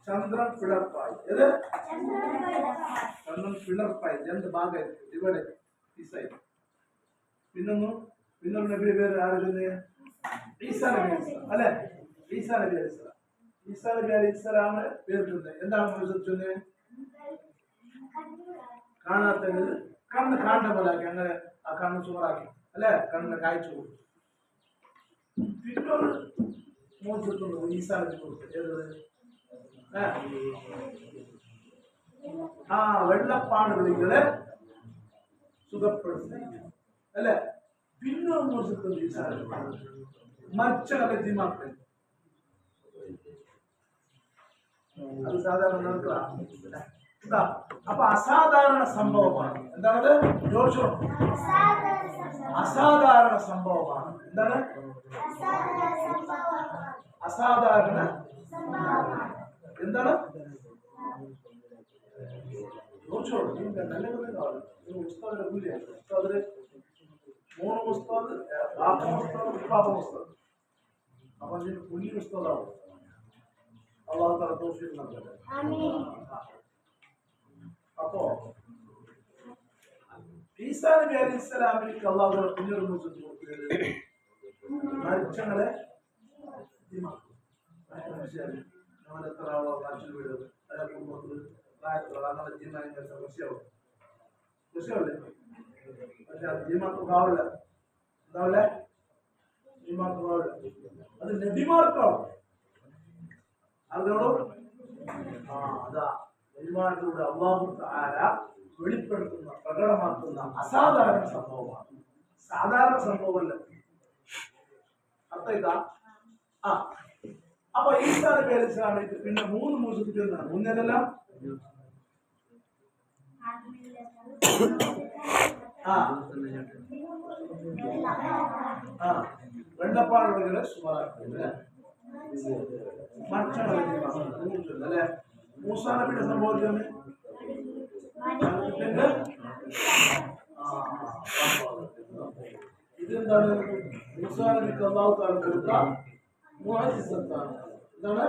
ചന്ദ്രൻ പിളർപ്പായി. ഏത് ചന്ദ്രൻ പിളർപ്പായി രണ്ട് ഭാഗമായിട്ട് ഇവിടെ ഈ സൈഡ്. പിന്നൊരു നബിയുടെ പേര് ആരുടെ? ഈസാ നബി അലൈഹിസ്സലാം അല്ലെ? ഈസാ നബി അലൈഹിസ്സലാം. ഈസാ നബി അലൈഹിസ്സലാമിന് പേരിട്ടുണ്ട്. എന്താണ് ചൊല്ലുന്നത്? കാണാത്തത് കണ്ണ് കാണുന്ന പോലെ ആക്കി, അങ്ങനെ ആ കണ്ണ് ചുമറാക്കി അല്ലെ, കണ്ണിന് കാഴ്ച കൊടുത്തു. പിന്നൊരു മോചിട്ടുണ്ട് ഈസാ നബി കൊടുത്തു. ഏത്? ആ വെള്ളപ്പാടുകളെ സുഖപ്പെടുത്തി അല്ലെ. പിന്നൊരു മോചിട്ടുണ്ട് ഈസാ നബി മരിച്ചവരെ ജിമാക്കൾ. അത് സാധാരണ നടക്കുക. അപ്പൊ അസാധാരണ സംഭവമാണ്. എന്താണത്? ജോഷും അസാധാരണ സംഭവമാണ്. എന്താണ് അസാധാരണ? എന്താണ് നല്ല ഉസ്താദിന്റെ കൂലിയാണ്. ഉസ്താദിന് 3 ഉസ്താദ്, പാപ്പ ഉസ്താദ്. അപ്പൊ കുഞ്ഞി ഉസ്താദാവും. അള്ളാഹു തആല തൗഫീഖ് നൽകട്ടെ. അപ്പോ ഈസാ നബി അലൈഹിസ്സലാമിലേക്ക് അള്ളാഹു തആല കുഞ്ഞൊരു മോചനം കൊടുത്തത് മരിച്ചങ്ങളെ അത് നബിമാർക്കാവും. അതിനോട് അതാ നബിമാരിലൂടെ അല്ലാഹു തആല വെളിപ്പെടുത്തുന്ന, പ്രകടമാക്കുന്ന അസാധാരണ സംഭവമാണ്. സാധാരണ സംഭവമല്ല. അർത്ഥം ഇതാ. അപ്പൊ ഈസാ നബി അലൈഹിസ്സലാമിലേക്ക് പിന്നെ 3 മോചിപ്പിക്കുന്നതാണ്. മുന്നേതെല്ലാം വെള്ളപ്പാടുകളെ സുമാറാക്കുന്നത് അല്ലെ. മൂസാ നബിയുടെ സംഭവത്തിന് ഇതെന്താണ്? മൂസാ നബിക്ക് അല്ലാഹു തആല കൊടുത്ത മുഅ്ജിസത്താണ്. എന്താണ്?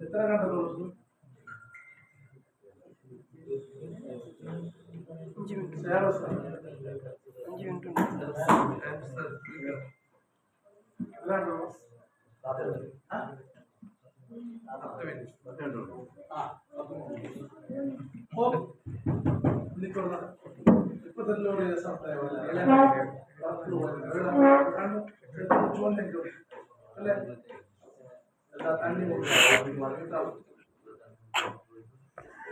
എത്ര കണ്ടു? 5 മിനിറ്റ്. ഇപ്പൊ തന്നെ അല്ലെ എല്ലാ തണ്ണി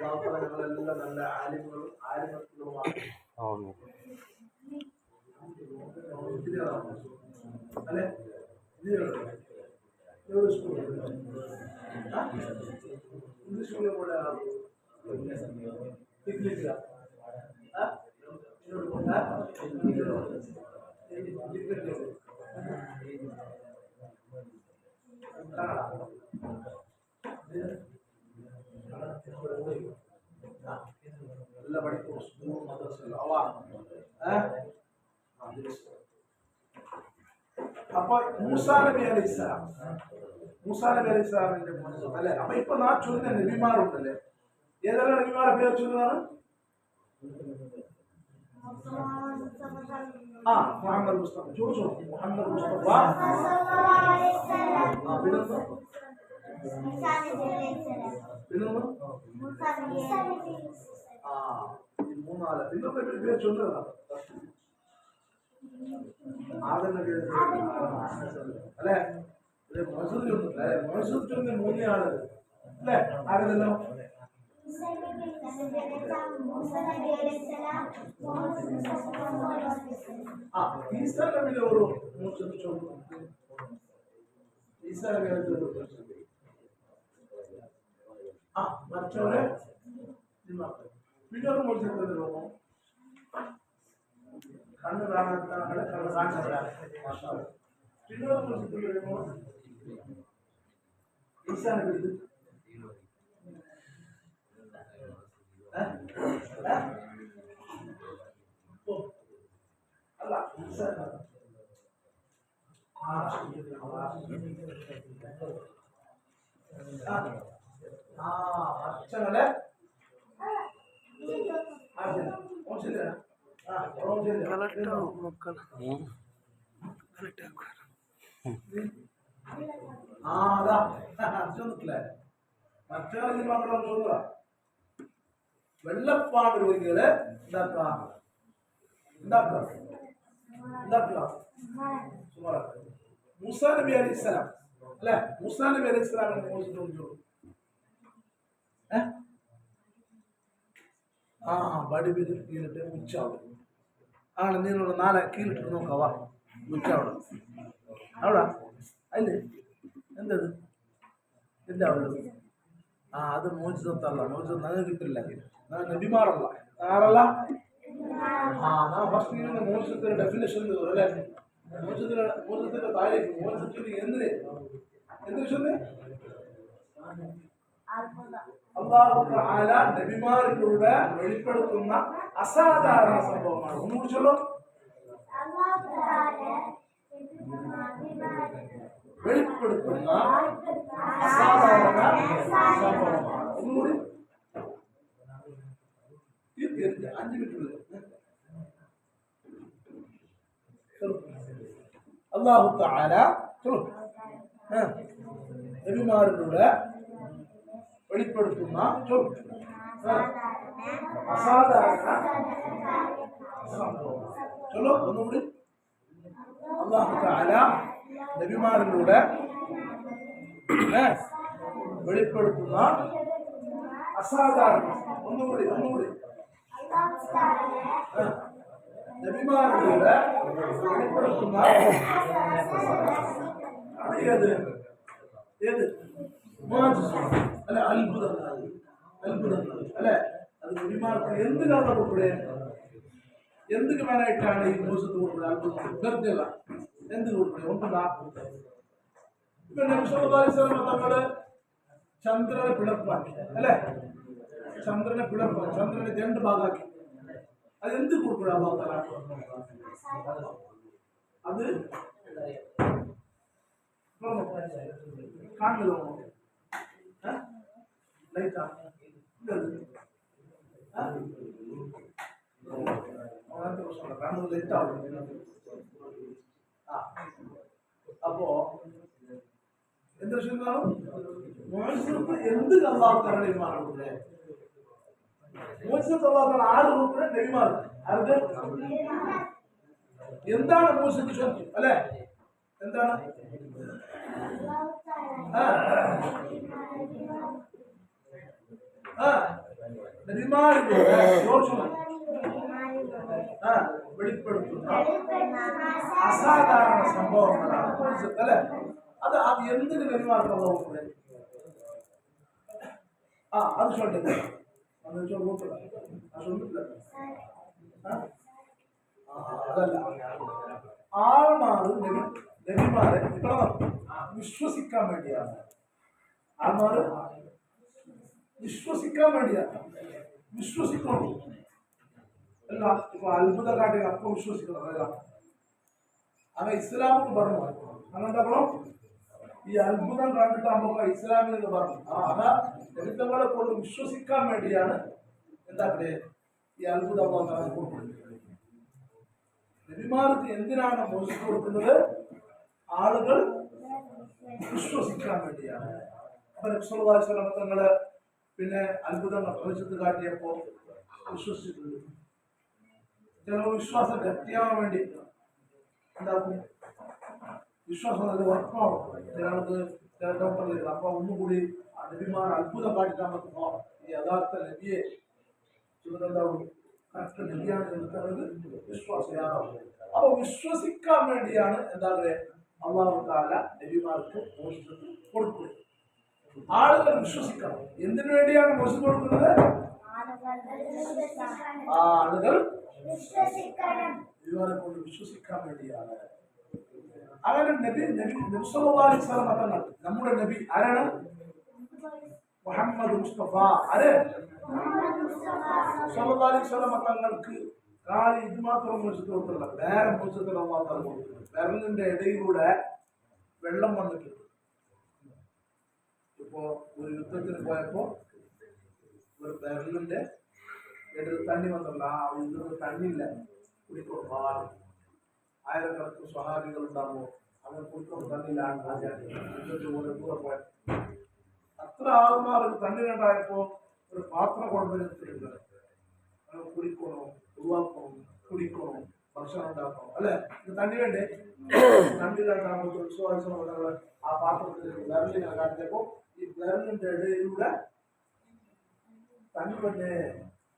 ഞങ്ങളെല്ലാം നല്ല ആലിമുകളും ആലിമത്തുകളുമാണ് അല്ലെ. ഇംഗ്ലീഷ് സ്കൂളിൽ കൂടെ ಎಲ್ಲ പഠിക്കും. സ്കൂൾ മദ്രസ അപ്പൊ മൂസാ നബി അലൈഹിസ്സലാം, മൂസാ നബി അലൈഹിസ്സലാമിന്റെ മോചനം അല്ലെ. അപ്പൊ ഇപ്പൊ നാ ചൊല്ലുന്ന നബിമാരുണ്ടല്ലേ, ഏതെല്ലാം നബിമാരെ പേര് ചൊല്ലുന്നതാണ്? മുഹമ്മദ് മുസ്തഫ. ചോദിച്ചോ. മുഹമ്മദ് മുസ്തഫ. മൂന്നാല് പിന്നൊക്കെ പേര് ചൊല്ലുന്നതാണ്. അല്ലെ മോശം ചൊല്ലുന്നില്ല. മോശം ചൊല്ലുന്ന 3 ആള് അല്ലെ. ആരെന്നല്ലോ ഈസാ നബിയുടെ ഒരു മോശം ചൊല്ലും. ഈസാ നബിയുടെ മറ്റവരെ പിന്നൊരു മോശത്തിന്റെ രോഗം കണ്ണ് കാണാത്ത കണ്ണ് കാണിച്ചവരാണ്. പിന്നൊരു മോശത്തിന്റെ രോഗം ഈസാ നബി ഇത് അല്ല ഈസാ അച്ഛങ്ങളെ വെള്ളപ്പാട് രോഗികളെ മൂസാ നബി അലൈഹി സ്വലാം അല്ലെ മൂസാ നബി അലൈഹി സ്വലാമിനെ മോചിച്ചു ബടി കീഴിട്ട് ഉച്ചാവും ആണ് നീനുള്ള നാളെ കീഴിട്ട് നോക്കാവാ ഉച്ചാവട അവിടെ അല്ലേ എന്തത് എന്താവുള്ളൂ അത് മോചിതത്തല്ല മോചിതം ഞങ്ങൾക്ക് കിട്ടില്ല നബിമാറല്ല ആറല്ല ഞാൻ ഫസ്റ്റ് മോചിതത്തിന്റെ ഡെഫിനേഷൻ അല്ലേ മോചിതത്തിന്റെ താഴേക്ക് മോചിതത്തിന് എന്തിന് ചൊല്ല് അല്ലാഹു തആല നബിമാരിലൂടെ വെളിപ്പെടുത്തുന്ന അസാധാരണ സംഭവമാണ്. ഒന്നുകൂടി ചൊല്ലോ. വെളിപ്പെടുത്തുന്ന അസാധാരണ സംഭവമാണ്. ഒന്നുകൂടി 5 മിനിറ്റ്. അല്ലാഹു തആല നബിമാരിലൂടെ വെളിപ്പെടുത്തുന്ന അസാധാരണ സംഭവം. ചൊല്ലോ ഒന്നുകൂടി. അല്ലാഹു തആല നബിമാരിലൂടെ വെളിപ്പെടുത്തുന്ന അസാധാരണ ഒന്നുകൂടി നബിമാരിലൂടെ വെളിപ്പെടുത്തുന്ന ഏത് അല്ലെ അത്ഭുതങ്ങൾ അല്ലെ അത് നബിമാർക്ക് എന്ത് കാരണം കൊടുക്കൂടെ എന്തിനു വേനായിട്ടാണ് ഈ ദിവസത്ത് കൊടുക്കുന്നത് അത്ഭുതം വെറുതെല്ല എന്ത് കൊടുക്കൂടെ ഒന്നുണ്ടാ ഇപ്പൊ നബി സല്ലല്ലാഹു അലൈഹി വസല്ലം തങ്ങള് ചന്ദ്രനെ പിളർപ്പാക്കി അല്ലെ ചന്ദ്രനെ 2 ഭാഗമാക്കി അത് എന്ത് കൊടുക്കൂടെ അല്ലാഹു തആല അത് കാണുന്നതോ അപ്പോ എന്ത് എന്ത് അല്ലാഹുവിന്റെ നബിമാരുടെ ആറ് നോക്കുന്ന നബിമാർ ആരുടെ എന്താണ് മോശത്തിന് ശബ്ദം അല്ലെ എന്താണ് വെളിപ്പെടുത്തുന്ന അസാധാരണ സംഭവങ്ങളാണ് അല്ലെ അത് എന്തിന് നബിമാർക്കുള്ള അത് ചൊല്ലുന്നത് അതല്ല ആൾമാർ നബിമാരെ വിശ്വസിക്കാൻ വേണ്ടിയാണ് ആൾമാർ വിശ്വസിക്കാൻ വേണ്ടിയാണ് വിശ്വസിക്കണം അല്ല ഇപ്പൊ അത്ഭുത കാട്ടി അപ്പൊ വിശ്വസിക്കണം അല്ല അങ്ങനെ ഇസ്ലാമിന് പറഞ്ഞു അങ്ങനെന്താക്കണം ഈ അത്ഭുതം കണ്ടിട്ട് നമുക്ക് ഇസ്ലാമിൽ പറഞ്ഞു അതാ ദരിദ്രങ്ങളെ കൊണ്ട് വിശ്വസിക്കാൻ വേണ്ടിയാണ് എന്താ ഈ അത്ഭുതം കൊടുക്കുന്നത്. നബിമാർക്ക് എന്തിനാണ് മോചിച്ചു കൊടുക്കുന്നത്? ആളുകൾ വിശ്വസിക്കാൻ വേണ്ടിയാണ്. അപ്പൊ നബി സല്ലല്ലാഹു അലൈഹി വസല്ലം തങ്ങള് പിന്നെ അത്ഭുതങ്ങൾ പ്രവചിച്ച് കാട്ടിയപ്പോ വിശ്വസിച്ചിട്ടുണ്ട്. ചില വിശ്വാസം ഗട്ടിയാവാൻ വേണ്ടി എന്താക്കും വിശ്വാസം നല്ല ഉറപ്പാവും. ചിലർക്ക് ചില ഡോക്ടറില്ല അപ്പൊ ഒന്നുകൂടി നബിമാർ അത്ഭുതം കാട്ടിക്കാൻ പറ്റുമോ ഈ യഥാർത്ഥ നബിയെ എന്താവും കറക്റ്റ് നബിയാണ് എന്ന് വിശ്വാസയാകും. അപ്പൊ വിശ്വസിക്കാൻ വേണ്ടിയാണ് എന്താ പറയുക അല്ലാഹു തആല നബിമാർക്ക് മോചനം കൊടുക്കുന്നത്. ആളുകൾ വിശ്വസിക്കണം. എന്തിനു വേണ്ടിയാണ് മോചനം കൊടുക്കുന്നത്? ആളുകൾ നബിമാരെ കൊണ്ട് വിശ്വസിക്കാൻ വേണ്ടിയാണ്. അങ്ങനെ നബി സല്ലല്ലാഹു അലൈഹി വസല്ലം തങ്ങൾ നമ്മുടെ നബി ആരാണ്? മുഹമ്മദ് മുസ്തഫ അരെ സല്ലല്ലാഹു അലൈഹി വസല്ലം തങ്ങൾക്ക് കാലി ഇത് മാത്രം മോചിച്ചു കൊടുത്തില്ല, വേറെ മോചിച്ചത്തിൽ അള്ളാഹു തആല കൊടുത്തിട്ടുണ്ട്. വിരലിന്റെ ഇടയിലൂടെ വെള്ളം വന്നിട്ടുണ്ട്. ഇപ്പോ ഒരു യുദ്ധത്തിന് പോയപ്പോ ഒരു വിരലിന്റെ ഇടയിൽ തണ്ണി വന്നില്ല, ആ യുദ്ധത്തിൽ തണ്ണിയില്ല, കുടിക്കും പാടും. ആയിരക്കണക്കിന് സ്വഹാബികൾ ഉണ്ടാകുമ്പോൾ അങ്ങനെ കുടിക്കും തണ്ണിയിലാണ് യുദ്ധത്തിൽ കൂടെ പോയത്. അത്ര ആൾമാർക്ക് തണ്ണിലുണ്ടായപ്പോ ഒരു പാത്രം കൊണ്ടുവരുന്നുണ്ട്, കുടിക്കണോ, ഉരുവാക്കണോ, കുടിക്കണോ, ഭക്ഷണം ഉണ്ടാക്കണോ, അല്ലെ? ഇത് തണ്ണി വേണ്ടേ? തണ്ണിയിലാകുമ്പോൾ വിശ്വാസം ആ പാത്രത്തിൽ വിരലിങ്ങനെ കാണിച്ചപ്പോ ഈ വിരലിന്റെ ഇടയിലൂടെ തണ്ണി വന്നേ.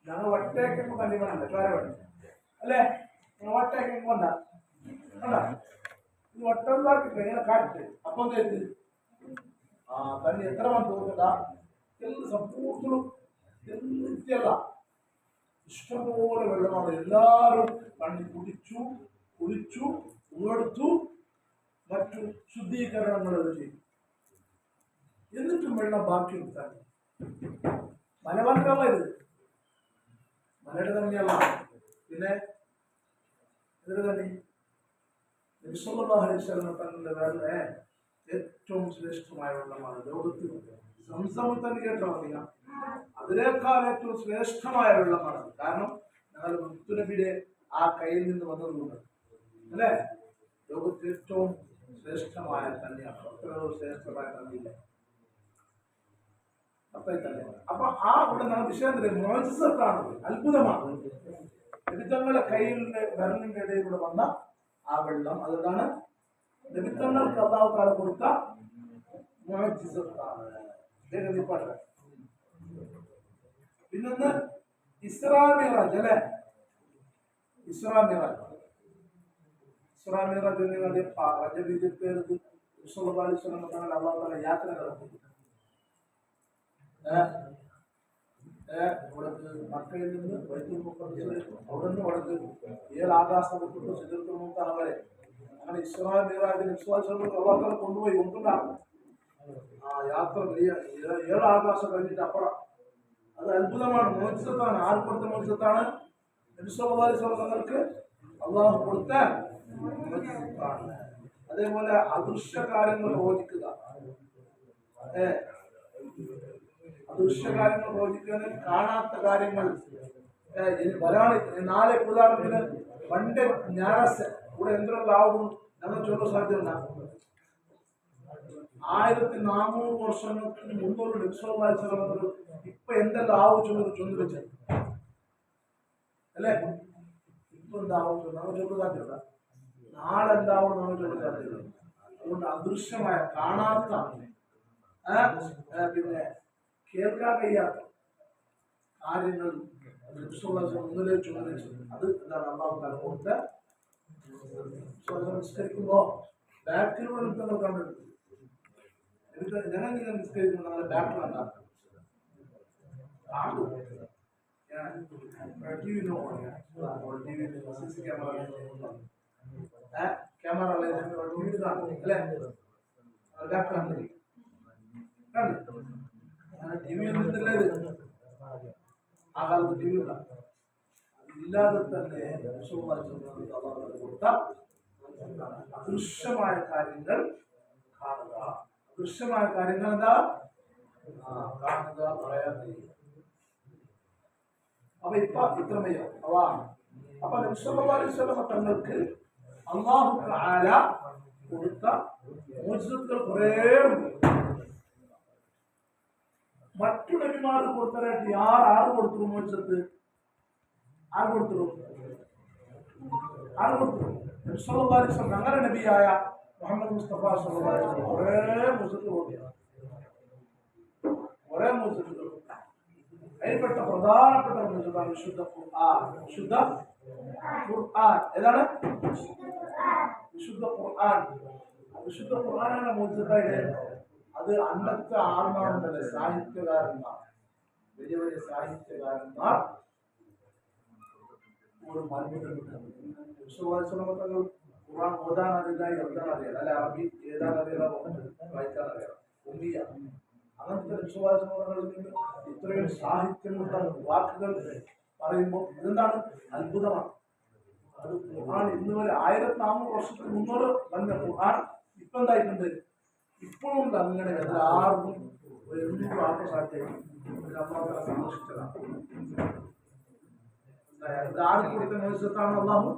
ഞങ്ങൾ ഒറ്റയ്ക്കുമ്പോ തണ്ണി വേണല്ലേ, ചോര വേണ്ട അല്ലേ? ഒറ്റയ്ക്കുമ്പോ കൊണ്ട ഇത് ഒറ്റണ്ടാക്കിട്ട് ഇങ്ങനെ കാറ്റ് അപ്പം കേട്ട് ആ തണ്ണി എത്ര വന്ന് തോന്നണ്ട സമ്പൂർണ്ണ തെറ്റിയല്ല, ഇഷ്ടംപോലെ വെള്ളമാണ്. എല്ലാവരും തണ്ണി കുടിച്ചു, കുളിച്ചു, ഉയർത്തു, മറ്റു ശുദ്ധീകരണങ്ങൾ ചെയ്തു. എന്നിട്ടും വെള്ളം ബാക്കിയുണ്ട്. തണ്ണി മലവന്തമ, ഇത് മലയുടെ തന്നെയല്ല, പിന്നെ ഇതിന് തന്നെ നബി സല്ലല്ലാഹു അലൈഹി വസല്ലം തങ്ങളുടെ വേറെ ഏറ്റവും ശ്രേഷ്ഠമായ വെള്ളമാണ് ലോകത്തിൽ. സംസം തന്നെ കേട്ടോ നിങ്ങൾ, അതിനേക്കാൾ ഏറ്റവും ശ്രേഷ്ഠമായ വെള്ളമാണ്. കാരണം ഞങ്ങൾ മുത്തുനബിയുടെ ആ കയ്യിൽ നിന്ന് വന്നതുകൊണ്ട് അല്ലേ? ലോകത്തിൽ ഏറ്റവും ശ്രേഷ്ഠമായ തന്നെയാണ്. അത്രയോ ശ്രേഷ്ഠമായ തന്നെയില്ല. അപ്പൊ ആ ഇവിടെ നമ്മൾ വിഷയം മോചിസത്താണ്, അത്ഭുതമാണ്. നിമിത്തങ്ങളുടെ കയ്യിലെ വിരലിന്റെ ഇടയിലൂടെ വന്ന ആ വെള്ളം, അതുകൊണ്ടാണ് നിമിത്തങ്ങൾക്ക് അല്ലാഹു തആല കൊടുത്ത മോചിസത്താണ്. പിന്നൊന്ന് ഇസ്രാ മിഅ്റാജ് അല്ലെ? ഇസ്രാ മിഅ്റാജ് അല്ലാഹു തആല യാത്ര നടത്തി. മക്കയിൽ നിന്ന് ബൈത്തുൽ മുഖദ്ദസിലേക്ക്, അവിടെ നിന്ന് വടക്ക് 7 ആകാശം വിട്ടിട്ട് സിദ്റത്തുൽ മുൻതഹ വരെ, അങ്ങനെ ഇസ്രാ മിഅ്റാജിന് വിശ്വാസികൾക്ക് അല്ലാഹു തആല കൊണ്ടുപോയി കൊണ്ടുണ്ടാകും. ആ യാത്ര വലിയ 7 ആകാശം കഴിഞ്ഞിട്ട് അപ്പുറം. അത് അത്ഭുതമാണ്, മോചിസത്താണ്. ആര് കൊടുത്ത മോചിസത്താണ്? നബി സല്ലല്ലാഹു അലൈഹി വസല്ലം തങ്ങൾക്ക് അള്ളാഹു കൊടുത്ത മോചിസത്താണ്. അതേപോലെ അദൃശ്യ കാര്യങ്ങൾ ബോധിക്കുക, അദൃശ്യ കാര്യങ്ങൾ ബോധിക്കുന്നത്, കാണാത്ത കാര്യങ്ങൾ വരാണ്. നാളെ ഉദാഹരണത്തിന് പണ്ട് ഞായറാഴ്ച ഇവിടെ എന്തെങ്കിലും ആവും ഞങ്ങൾ ചൊല്ല സാധ്യമല്ല. 1400 വർഷങ്ങൾക്ക് മുമ്പുള്ള നബി ഇപ്പൊ എന്തെല്ലാം ആവശ്യം ചൊല്ലു വെച്ചത് അല്ലേ? ഇപ്പൊ എന്താവും നമ്മൾ ചൊല്ലു സാധ്യത, നാളെ എന്താവും നമ്മൾ ചൊല്ലു സാധ്യത. അതുകൊണ്ട് അദൃശ്യമായ കാണാത്ത പിന്നെ കേൾക്കാൻ കഴിയാത്ത കാര്യങ്ങൾ മുന്നിലേക്ക് ചുമരിച്ചു. അത് എന്താണ് അല്ലാഹു തആല കൊടുത്ത. നിസ്കരിക്കുമ്പോ ബാക്കിലൂടെ നിങ്ങൾ കണ്ടിട്ടുണ്ട്. ജനം നിങ്ങൾ നിസ്കരിക്കുമ്പോൾ നമ്മളെ ബാക്കിലുണ്ടാകും ടി വി നോക്കണം. CC ക്യാമറ ടി വി കാണും അല്ലേ? ബാക്ക് കണ്ടു ടി വി ഒന്നും ആ കാലത്ത് ടി വി ഇല്ലാതെ തന്നെ കൊടുത്ത അദൃശ്യമായ കാര്യങ്ങൾ കാണുക. അദൃശ്യമായ കാര്യങ്ങൾ എന്താ? കാണുക, പറയാതെ. അപ്പൊ ഇപ്പൊ ഇത്രമയോ അതാണ്. അപ്പൊ നബി സല്ലല്ലാഹു അലൈഹി വസല്ലം തങ്ങൾക്ക് അല്ലാഹു തആല കൊടുത്ത മോചിസത്തുകൾ കുറേ ഉണ്ട്. മറ്റു നബിമാർക്ക് കൊടുത്തതായിട്ട് ആറ് കൊടുത്തു മോചിസത്ത്? ആര് കൊടുത്തു? നബി സല്ലല്ലാഹു അലൈഹി വസല്ലം ഞങ്ങളുടെ നബിയായ മുഹമ്മദ് മുസ്തഫ സല്ലല്ലാഹു അലൈഹി വസല്ലം കുറേ മോചിസത്ത് കൊടുത്തു. കുറേ മോചിസത്തുകൾ. അതിൽപ്പെട്ട പ്രധാനപ്പെട്ട മോചിസത്താണ് വിശുദ്ധ ഖുർആൻ. വിശുദ്ധ ഖുർആൻ ഏതാണ്? വിശുദ്ധ ഖുർആൻ. വിശുദ്ധ ഖുർആനാണ് മോചിസത്തായിട്ട്. അത് അന്നത്തെ ആത്മാവുണ്ടല്ലേ, സാഹിത്യകാരന്മാർ, വലിയ വലിയ സാഹിത്യകാരന്മാർ ഒരു മത്സരങ്ങൾ ഖുർആൻ ഓതാൻ അറിയില്ല, എഴുതാൻ അറിയാം, അല്ലെ? അറബി എഴുതാൻ അറിയാം, വായിക്കാൻ അറിയാം, ഉമ്മിയ. അങ്ങനത്തെ വിശ്വാസങ്ങളിൽ നിന്ന് ഇത്രയും സാഹിത്യമുള്ള വാക്കുകൾ പറയുമ്പോൾ ഇതെന്താണ് അത്ഭുതമാണ്. അത് ഖുർആൻ ഇന്ന് വരെ 1400 വർഷത്തിന് മുന്നോട്ട് വന്ന ഖുർആൻ ഇപ്പൊ എന്തായിട്ടുണ്ട്, ഇപ്പോഴും അങ്ങനെ എല്ലാവർക്കും എന്തും ആത്മസാധ്യം സന്തോഷിച്ചതാണ്. ഇത് ആർക്ക് കൊടുത്ത മനുഷ്യത്താണ്? അള്ളാഹു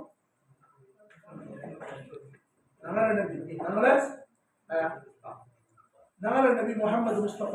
ഞങ്ങളുടെ നബി മുഹമ്മദ് മുസ്തഫ